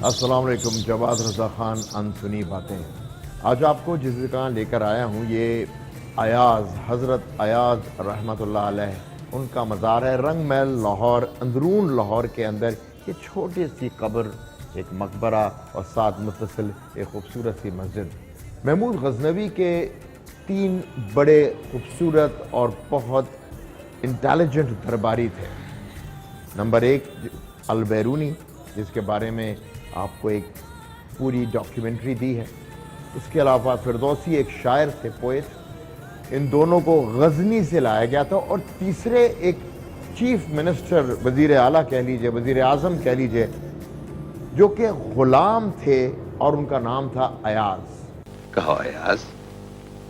السلام علیکم، جواد رضا خان انسنی باتیں۔ آج آپ کو جس جگہ لے کر آیا ہوں یہ ایاز، حضرت ایاز رحمۃ اللہ علیہ ان کا مزار ہے، رنگ محل لاہور، اندرون لاہور کے اندر یہ چھوٹی سی قبر، ایک مقبرہ اور ساتھ متصل ایک خوبصورت سی مسجد۔ محمود غزنوی کے 3 بڑے خوبصورت اور بہت انٹیلیجنٹ درباری تھے۔ نمبر 1 البیرونی، جس کے بارے میں آپ کو ایک پوری ڈاکیومنٹری دی ہے۔ اس کے علاوہ فردوسی ایک شاعر تھے، پوئٹ۔ ان دونوں کو غزنی سے لایا گیا تھا۔ اور تیسرے ایک چیف منسٹر، وزیر اعلیٰ کہہ لیجئے، وزیر اعظم کہہ لیجئے، جو کہ غلام تھے اور ان کا نام تھا ایاز۔ کہو ایاز،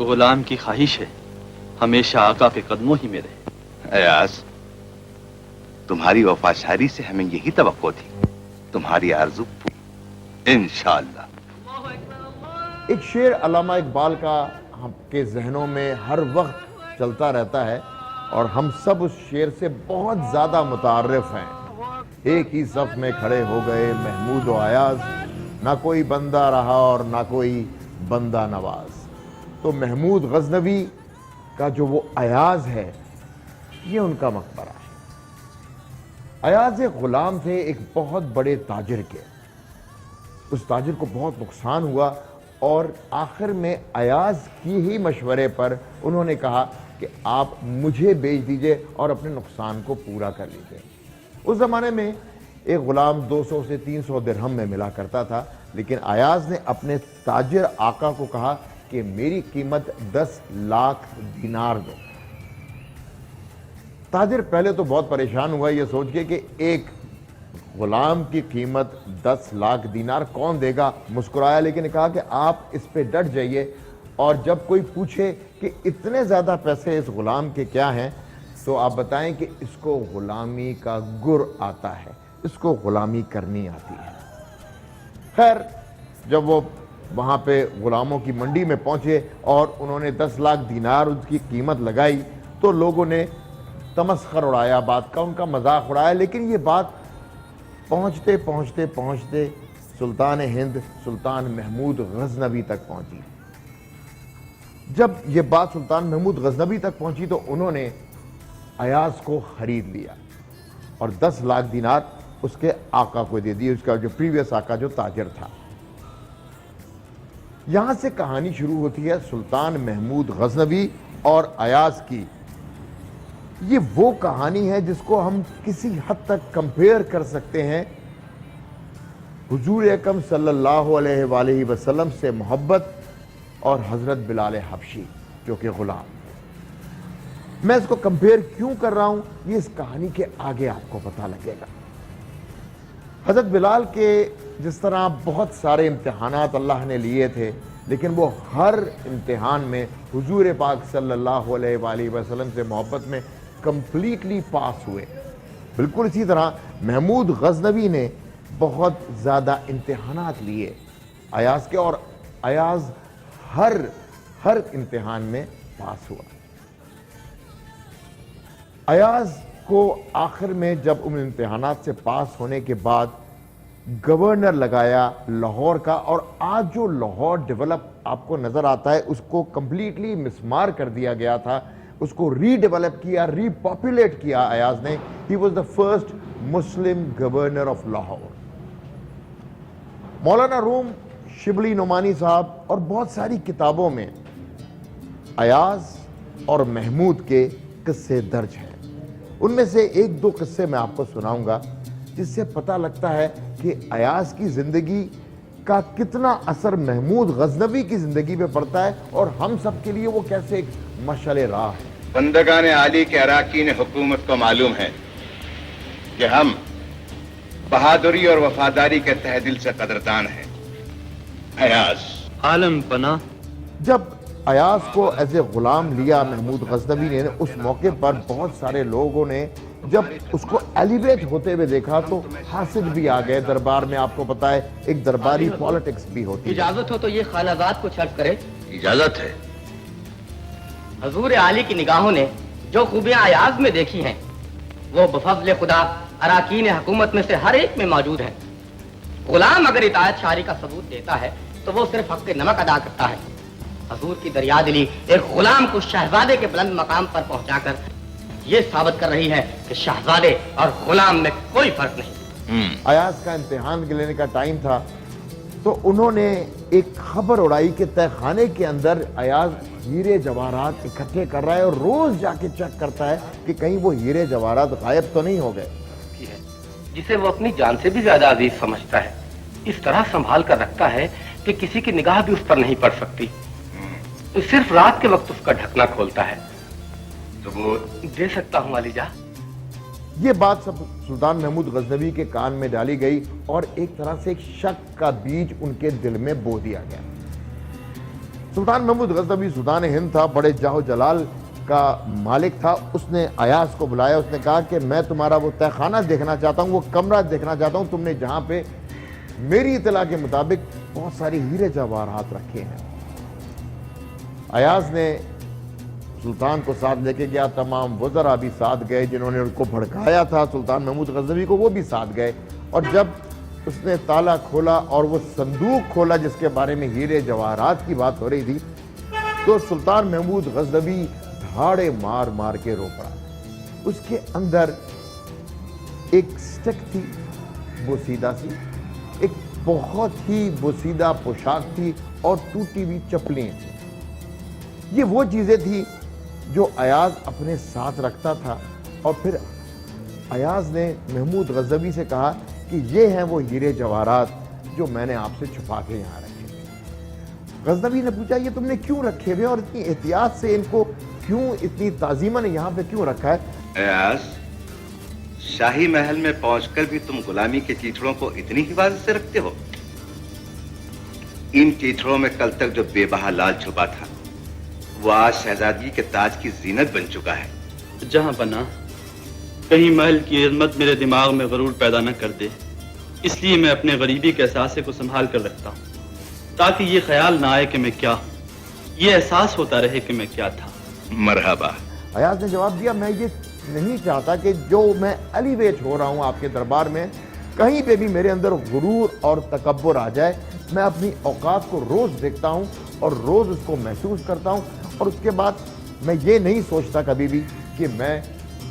غلام کی خواہش ہے ہمیشہ آقا کے قدموں ہی میں رہے۔ ایاز، تمہاری وفاداری سے ہمیں یہی توقع تھی، تمہاری آرزو انشاءاللہ۔ ایک شعر علامہ اقبال کا ہم کے ذہنوں میں ہر وقت چلتا رہتا ہے اور ہم سب اس شعر سے بہت زیادہ متعارف ہیں۔ ایک ہی صف میں کھڑے ہو گئے محمود و ایاز، نہ کوئی بندہ رہا اور نہ کوئی بندہ نواز۔ تو محمود غزنوی کا جو وہ ایاز ہے، یہ ان کا مقبرہ ہے۔ ایاز ایک غلام تھے ایک بہت بڑے تاجر کے۔ اس تاجر کو بہت نقصان ہوا اور آخر میں ایاز کی ہی مشورے پر انہوں نے کہا کہ آپ مجھے بیچ دیجئے اور اپنے نقصان کو پورا کر لیجئے۔ اس زمانے میں ایک غلام 200 سے 300 درہم میں ملا کرتا تھا، لیکن ایاز نے اپنے تاجر آقا کو کہا کہ میری قیمت 10 لاکھ دینار دو۔ تاجر پہلے تو بہت پریشان ہوا یہ سوچ کے کہ ایک غلام کی قیمت 10 لاکھ دینار کون دے گا، مسکرایا، لیکن کہا کہ آپ اس پہ ڈٹ جائیے، اور جب کوئی پوچھے کہ اتنے زیادہ پیسے اس غلام کے کیا ہیں تو آپ بتائیں کہ اس کو غلامی کا گر آتا ہے، اس کو غلامی کرنی آتی ہے۔ خیر، جب وہ وہاں پہ غلاموں کی منڈی میں پہنچے اور انہوں نے 10 لاکھ دینار اس کی قیمت لگائی تو لوگوں نے تمسخر اڑایا بات کا، ان کا مذاق اڑایا، لیکن یہ بات پہنچتے پہنچتے پہنچتے سلطان ہند سلطان محمود غزنوی تک پہنچی۔ جب یہ بات سلطان محمود غزنوی تک پہنچی تو انہوں نے ایاز کو خرید لیا اور 10 لاکھ دینار اس کے آقا کو دے دی، اس کا جو پریویس آقا جو تاجر تھا۔ یہاں سے کہانی شروع ہوتی ہے سلطان محمود غزنوی اور ایاز کی۔ یہ وہ کہانی ہے جس کو ہم کسی حد تک کمپیئر کر سکتے ہیں حضور اکرم صلی اللہ علیہ وآلہ وسلم سے محبت اور حضرت بلال حبشی جو کہ غلام۔ میں اس کو کمپیئر کیوں کر رہا ہوں یہ اس کہانی کے آگے آپ کو پتہ لگے گا۔ حضرت بلال کے جس طرح بہت سارے امتحانات اللہ نے لیے تھے، لیکن وہ ہر امتحان میں حضور پاک صلی اللہ علیہ وآلہ وسلم سے محبت میں کمپلیٹلی پاس ہوئے۔ بالکل اسی طرح محمود غزنوی نے بہت زیادہ امتحانات لیے ایاز کے، اور ایاز ہر امتحان میں پاس ہوا۔ ایاز کو آخر میں جب ان امتحانات سے پاس ہونے کے بعد گورنر لگایا لاہور کا، اور آج جو لاہور ڈیولپ آپ کو نظر آتا ہے اس کو کمپلیٹلی مسمار کر دیا گیا تھا، اس کو ری ڈیولپ کیا، ری پاپولیٹ کیا ایاز نے۔ He was the first Muslim governor of Lahore. مولانا روم شبلی نعمانی صاحب اور بہت ساری کتابوں میں ایاز اور محمود کے قصے درج ہیں۔ ان میں سے 1-2 قصے میں آپ کو سناؤں گا جس سے پتہ لگتا ہے کہ ایاز کی زندگی کا کتنا اثر محمود غزنوی کی زندگی پہ پڑتا ہے اور ہم سب کے لیے وہ کیسے ایک مشعل راہ ہے۔ بندگان عالی کے اراکین حکومت کو معلوم ہے کہ ہم بہادری اور وفاداری کے تہ دل سے قدردان ہیں۔ ایاز عالم پناہ، جب ایاز کو ایز اے غلام لیا محمود غزنوی نے، اس موقع پر بہت سارے لوگوں نے جب اس کو ایلیویٹ ہوتے ہوئے دیکھا تو حاسد بھی آ گئے دربار میں۔ آپ کو پتہ ہے ایک درباری پالیٹکس بھی ہوتی ہے۔ اجازت ہو تو یہ خالہزاد کو چھٹ کرے۔ اجازت ہے۔ حضور عالی کی نگاہوں نے جو خوبیاں ایاز میں دیکھی ہیں وہ بفضل خدا اراکین حکومت میں سے ہر ایک میں موجود ہیں۔ غلام اگر اطاعت شاری کا ثبوت دیتا ہے تو وہ صرف حق نمک ادا کرتا ہے. حضور کی دریا دلی ایک غلام کو شہزادے کے بلند مقام پر پہنچا کر یہ ثابت کر رہی ہے کہ شہزادے اور غلام میں کوئی فرق نہیں. ایاز کا امتحان لینے کا ٹائم تھا تو انہوں نے ایک خبر اڑائی کہ تہ خانے کے اندر ایاز ہیرے جواہرات اکٹھے کر رہا ہے اور روز جا کے چیک کرتا ہے کہ کہیں وہ ہیرے جواہرات غائب تو نہیں ہو گئے. جسے وہ اپنی جان سے بھی زیادہ عزیز سمجھتا ہے اس طرح سنبھال کر رکھتا ہے کہ کسی کی نگاہ بھی اس پر نہیں پڑ سکتی. صرف رات کے وقت اس کا ڈھکنا کھولتا ہے. ثبوت دے سکتا ہوں علی جا. یہ بات سب سلطان محمود غزنوی کے کان میں ڈالی گئی اور ایک طرح سے ایک شک کا بیج ان کے دل میں بو دیا گیا. سلطان محمود غزنوی سلطان ہند تھا, بڑے جاہ و جلال کا مالک تھا. اس نے ایاز کو بلایا, اس نے کہا کہ میں تمہارا وہ تہ خانہ دیکھنا چاہتا ہوں, وہ کمرہ دیکھنا چاہتا ہوں تم نے جہاں پہ میری اطلاع کے مطابق بہت ساری ہیرے جواہرات رکھے ہیں. ایاز نے سلطان کو ساتھ لے کے گیا, تمام وزراء بھی ساتھ گئے جنہوں نے ان کو بھڑکایا تھا سلطان محمود غزنوی کو, وہ بھی ساتھ گئے. اور جب اس نے تالا کھولا اور وہ صندوق کھولا جس کے بارے میں ہیرے جواہرات کی بات ہو رہی تھی, تو سلطان محمود غزنوی دھاڑے مار مار کے رو پڑا. اس کے اندر ایک سٹک تھی بوسیدہ سی, ایک بہت ہی بوسیدہ پوشاک تھی اور ٹوٹی ہوئی چپلیں تھیں. یہ وہ چیزیں تھی جو ایاز اپنے ساتھ رکھتا تھا. اور پھر ایاز نے محمود غزنوی سے کہا کہ یہ ہیں وہ ہیرے جواہرات جو میں نے آپ سے چھپا کے یہاں رکھے تھے. غزنوی نے پوچھا یہ تم نے کیوں رکھے ہوئے اور اتنی احتیاط سے ان کو کیوں, اتنی تعظیماً یہاں پہ کیوں رکھا ہے؟ ایاز, شاہی محل میں پہنچ کر بھی تم غلامی کے چیتڑوں کو اتنی حفاظت سے رکھتے ہو؟ ان چیتڑوں میں کل تک جو بے بہا لال چھپا تھا وہ آج شہزادی کے تاج کی زینت بن چکا ہے. جہاں بنا کہیں محل کی عظمت میرے دماغ میں غرور پیدا نہ کر دے, اس لیے میں اپنے غریبی کے احساسے کو سنبھال کر رکھتا ہوں تاکہ یہ خیال نہ آئے کہ میں کیا ہوں, یہ احساس ہوتا رہے کہ میں کیا تھا. مرحبا. ایاز نے جواب دیا میں یہ نہیں چاہتا کہ جو میں ایلیویٹ ہو رہا ہوں آپ کے دربار میں کہیں پہ بھی میرے اندر غرور اور تکبر آ جائے. میں اپنی اوقات کو روز دیکھتا ہوں اور روز اس کو محسوس کرتا ہوں, اور اس کے بعد میں یہ نہیں سوچتا کبھی بھی کہ میں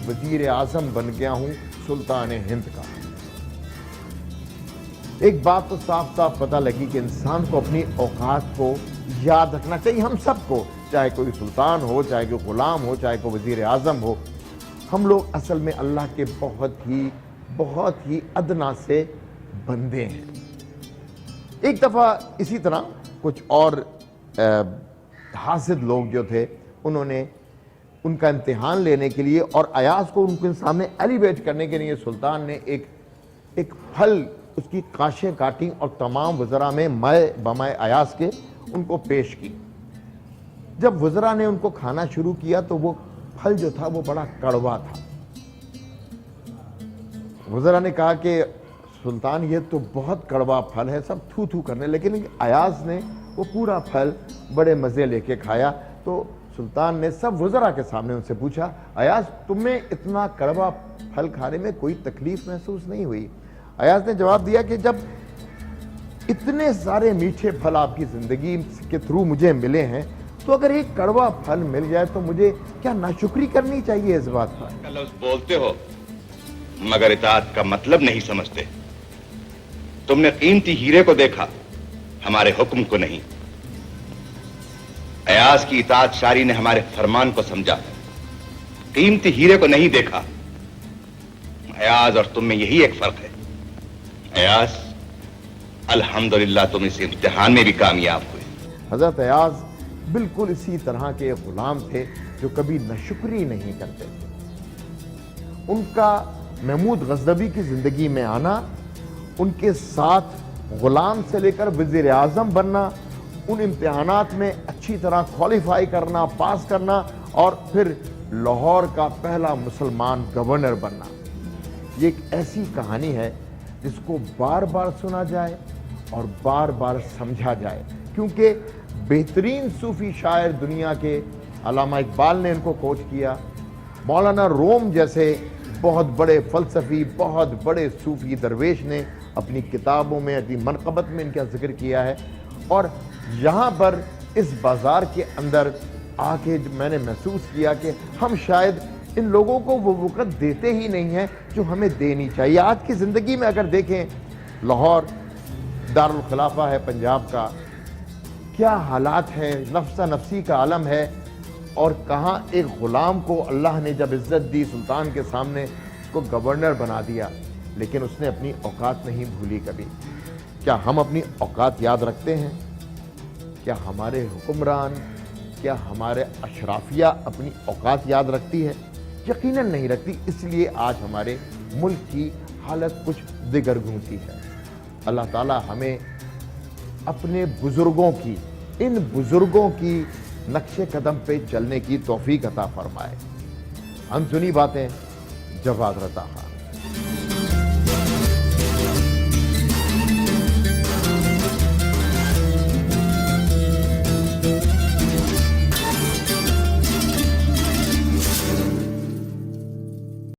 وزیر اعظم بن گیا ہوں سلطان ہند کا. ایک بات تو صاف صاف پتہ لگی کہ انسان کو اپنی اوقات کو یاد رکھنا چاہیے. ہم سب کو, چاہے کوئی سلطان ہو, چاہے کوئی غلام ہو, چاہے کوئی وزیر اعظم ہو, ہم لوگ اصل میں اللہ کے بہت ہی ادنا سے بندے ہیں. ایک دفعہ اسی طرح کچھ اور حاسد لوگ جو تھے انہوں نے ان کا امتحان لینے کے لیے اور ایاز کو ان کے سامنے ایلیویٹ کرنے کے لیے سلطان نے ایک پھل اس کی کاشیں کاٹی اور تمام وزراء میں مائے بمائے ایاز کے ان کو پیش کی. جب وزراء نے ان کو کھانا شروع کیا تو وہ پھل جو تھا وہ بڑا کڑوا تھا. وزراء نے کہا کہ سلطان یہ تو بہت کڑوا پھل ہے, سب تھو تھو کرنے, لیکن ایاز نے وہ پورا پھل بڑے مزے لے کے کھایا. تو سلطان نے سب وزراء کے سامنے ان سے پوچھا ایاز تمہیں اتنا کڑوا پھل کھانے میں کوئی تکلیف محسوس نہیں ہوئی؟ ایاز نے جواب دیا کہ جب اتنے سارے میٹھے پھل آپ کی زندگی کے تھرو مجھے ملے ہیں تو اگر ایک کڑوا پھل مل جائے تو مجھے کیا ناشکری کرنی چاہیے اس بات پر؟ کا لفظ بولتے ہو مگر اطاعت کا مطلب نہیں سمجھتے. تم نے قیمتی ہیرے کو دیکھا, ہمارے حکم کو نہیں. ایاز کی اطاعت شاری نے ہمارے فرمان کو سمجھا, قیمتی ہیرے کو نہیں دیکھا. ایاز اور تم میں یہی ایک فرق ہے. ایاز الحمدللہ تم اس امتحان میں بھی کامیاب ہوئے. حضرت ایاز بالکل اسی طرح کے غلام تھے جو کبھی ناشکری نہیں کرتے تھے. ان کا محمود غزنوی کی زندگی میں آنا, ان کے ساتھ غلام سے لے کر وزیر اعظم بننا, ان امتحانات میں اچھی طرح کوالیفائی کرنا, پاس کرنا, اور پھر لاہور کا پہلا مسلمان گورنر بننا, یہ ایک ایسی کہانی ہے جس کو بار بار سنا جائے اور بار بار سمجھا جائے, کیونکہ بہترین صوفی شاعر دنیا کے علامہ اقبال نے ان کو کوچ کیا, مولانا روم جیسے بہت بڑے فلسفی, بہت بڑے صوفی درویش نے اپنی کتابوں میں اپنی منقبت میں ان کا ذکر کیا ہے، اور یہاں پر اس بازار کے اندر آ کے میں نے محسوس کیا کہ ہم شاید ان لوگوں کو وہ وقت دیتے ہی نہیں ہیں جو ہمیں دینی چاہیے۔ آج کی زندگی میں اگر دیکھیں، لاہور دارالخلافہ ہے پنجاب کا، کیا حالات ہے، نفسہ نفسی کا عالم ہے، اور کہاں ایک غلام کو اللہ نے جب عزت دی سلطان کے سامنے، اس کو گورنر بنا دیا، لیکن اس نے اپنی اوقات نہیں بھولی کبھی۔ کیا ہم اپنی اوقات یاد رکھتے ہیں؟ کیا ہمارے حکمران، کیا ہمارے اشرافیہ اپنی اوقات یاد رکھتی ہے؟ یقیناً نہیں رکھتی، اس لیے آج ہمارے ملک کی حالت کچھ دیگر گونتی ہے۔ اللہ تعالی ہمیں اپنے بزرگوں کی، ان بزرگوں کی نقش قدم پہ چلنے کی توفیق عطا فرمائے۔ انسنی باتیں، جواد رضا خان۔